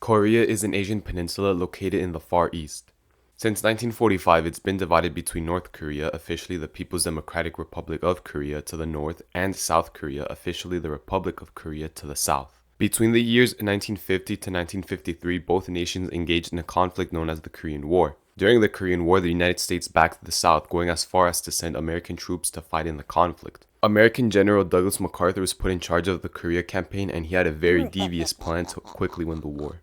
Korea is an Asian peninsula located in the Far East. Since 1945, it's been divided between North Korea, officially the People's Democratic Republic of Korea to the north, and South Korea, officially the Republic of Korea to the south. Between the years 1950 to 1953, both nations engaged in a conflict known as the Korean War. During the Korean War, the United States backed the South, going as far as to send American troops to fight in the conflict. American General Douglas MacArthur was put in charge of the Korea campaign, and he had a very devious plan to quickly win the war.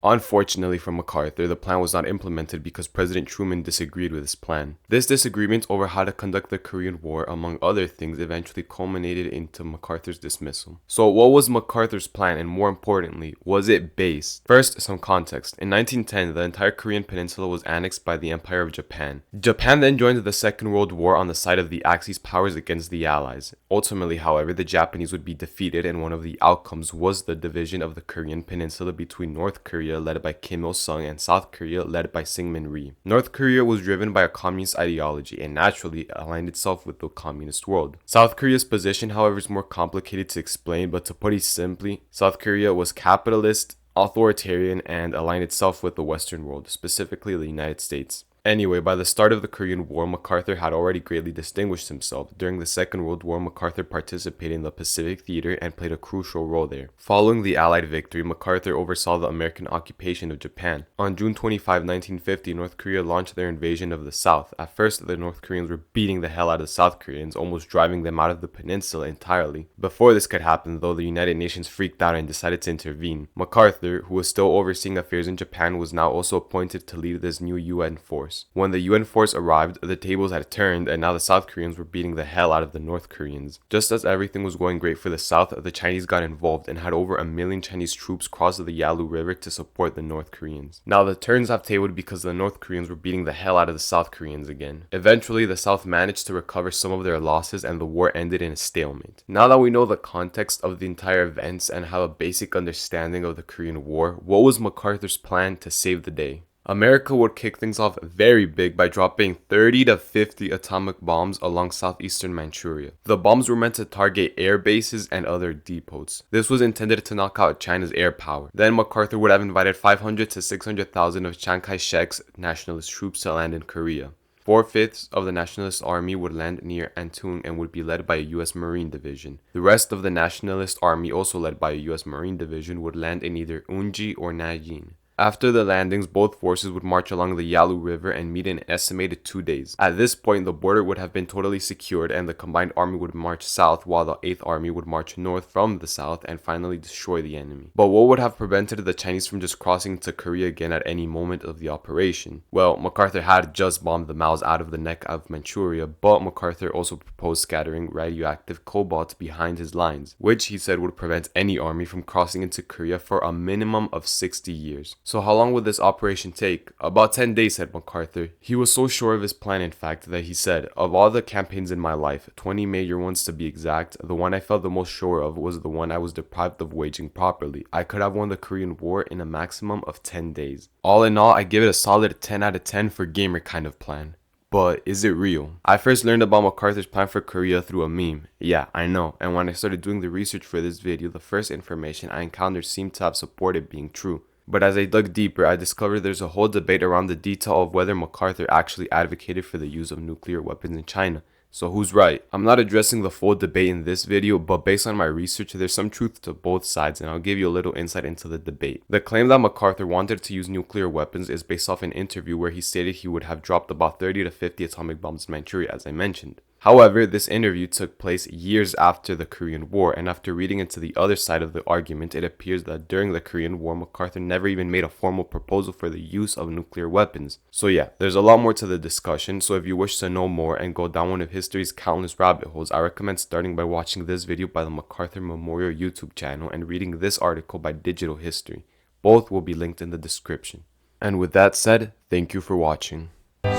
Unfortunately for MacArthur, the plan was not implemented because President Truman disagreed with his plan. This disagreement over how to conduct the Korean War, among other things, eventually culminated into MacArthur's dismissal. So what was MacArthur's plan, and more importantly, was it based? First, some context. In 1910, the entire Korean peninsula was annexed by the Empire of Japan. Japan then joined the Second World War on the side of the Axis powers against the Allies. Ultimately, however, the Japanese would be defeated, and one of the outcomes was the division of the Korean peninsula between North Korea, led by Kim Il-sung, and South Korea, led by Syngman Rhee. North Korea was driven by a communist ideology and naturally aligned itself with the communist world. South Korea's position, however, is more complicated to explain, but to put it simply, South Korea was capitalist, authoritarian, and aligned itself with the Western world, specifically the United States. Anyway, by the start of the Korean War, MacArthur had already greatly distinguished himself. During the Second World War, MacArthur participated in the Pacific Theater and played a crucial role there. Following the Allied victory, MacArthur oversaw the American occupation of Japan. On June 25, 1950, North Korea launched their invasion of the South. At first, the North Koreans were beating the hell out of the South Koreans, almost driving them out of the peninsula entirely. Before this could happen, though, the United Nations freaked out and decided to intervene. MacArthur, who was still overseeing affairs in Japan, was now also appointed to lead this new UN force. When the UN force arrived, the tables had turned, and now the South Koreans were beating the hell out of the North Koreans. Just as everything was going great for the South, the Chinese got involved and had over 1 million Chinese troops cross the Yalu River to support the North Koreans. Now the turns have tabled because the North Koreans were beating the hell out of the South Koreans again. Eventually, the South managed to recover some of their losses, and the war ended in a stalemate. Now that we know the context of the entire events and have a basic understanding of the Korean War, what was MacArthur's plan to save the day? America would kick things off very big by dropping 30 to 50 atomic bombs along southeastern Manchuria. The bombs were meant to target air bases and other depots. This was intended to knock out China's air power. Then MacArthur would have invited 500 to 600,000 of Chiang Kai-shek's nationalist troops to land in Korea. 4/5 of the Nationalist Army would land near Antung and would be led by a U.S. Marine Division. The rest of the Nationalist Army, also led by a U.S. Marine Division, would land in either Unji or Nanjing. After the landings, both forces would march along the Yalu River and meet in an estimated 2 days. At this point, the border would have been totally secured, and the combined army would march south, while the 8th Army would march north from the south and finally destroy the enemy. But what would have prevented the Chinese from just crossing to Korea again at any moment of the operation? Well, MacArthur had just bombed the Maos out of the neck of Manchuria, but MacArthur also proposed scattering radioactive cobalt behind his lines, which he said would prevent any army from crossing into Korea for a minimum of 60 years. So how long would this operation take? About 10 days, said MacArthur. He was so sure of his plan, in fact, that he said, "Of all the campaigns in my life, 20 major ones to be exact, the one I felt the most sure of was the one I was deprived of waging properly. I could have won the Korean War in a maximum of 10 days. All in all, I give it a solid 10 out of 10 for gamer kind of plan." But is it real? I first learned about MacArthur's plan for Korea through a meme. Yeah, I know. And when I started doing the research for this video, the first information I encountered seemed to have supported being true. But as I dug deeper, I discovered there's a whole debate around the detail of whether MacArthur actually advocated for the use of nuclear weapons in China. So who's right? I'm not addressing the full debate in this video, but based on my research, there's some truth to both sides, and I'll give you a little insight into the debate. The claim that MacArthur wanted to use nuclear weapons is based off an interview where he stated he would have dropped about 30 to 50 atomic bombs in Manchuria, as I mentioned. However, this interview took place years after the Korean War, and after reading into the other side of the argument, it appears that during the Korean War, MacArthur never even made a formal proposal for the use of nuclear weapons. So yeah, there's a lot more to the discussion, so if you wish to know more and go down one of history's countless rabbit holes, I recommend starting by watching this video by the MacArthur Memorial YouTube channel and reading this article by Digital History. Both will be linked in the description. And with that said, thank you for watching.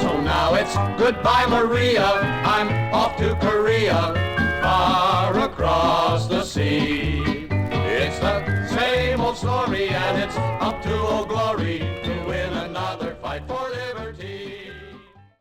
So now it's goodbye Maria, I'm off to Korea, far across the sea. It's the same old story and it's up to Old Glory to win another